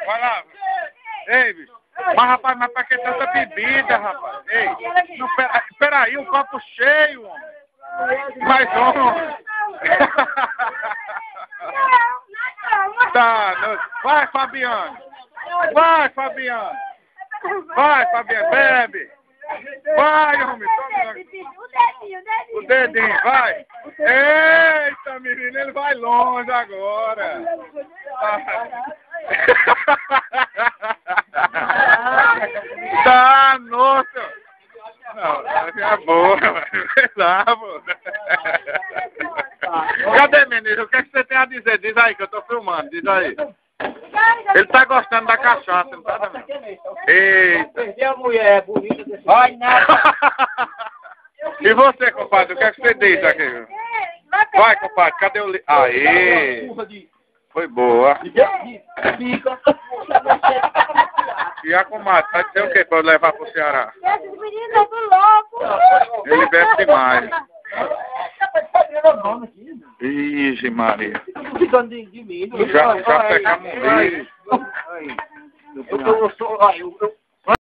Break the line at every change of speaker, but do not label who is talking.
Vai lá. Ei, bicho. Mas, rapaz, mas pra que tanta bebida, rapaz? Ei, não, peraí, um copo cheio, homem. Mais um. Tá, não. Vai, Fabiano. Vai, Fabiano. Vai, Fabiano, bebe. Vai, homem. Toma. O dedinho, vai. Eita, menino, ele vai longe agora. Tá, nossa. Não, é boa, vai lá, pô. Cadê, menino? O que é que você tem a dizer? Diz aí, que eu tô filmando, diz aí. Ele tá gostando da cachaça, não tá, não? Eita.
Perder a mulher bonita desse... Vai nada.
E você, compadre, o que é que você diz aqui? Vai, compadre, cadê o... Aê! Foi boa. E a comadre, vai dizer o que pra eu levar pro Ceará?
Esses meninos são loucos.
Ele bebe demais. Ixi, Maria. Já fechamos um vídeo.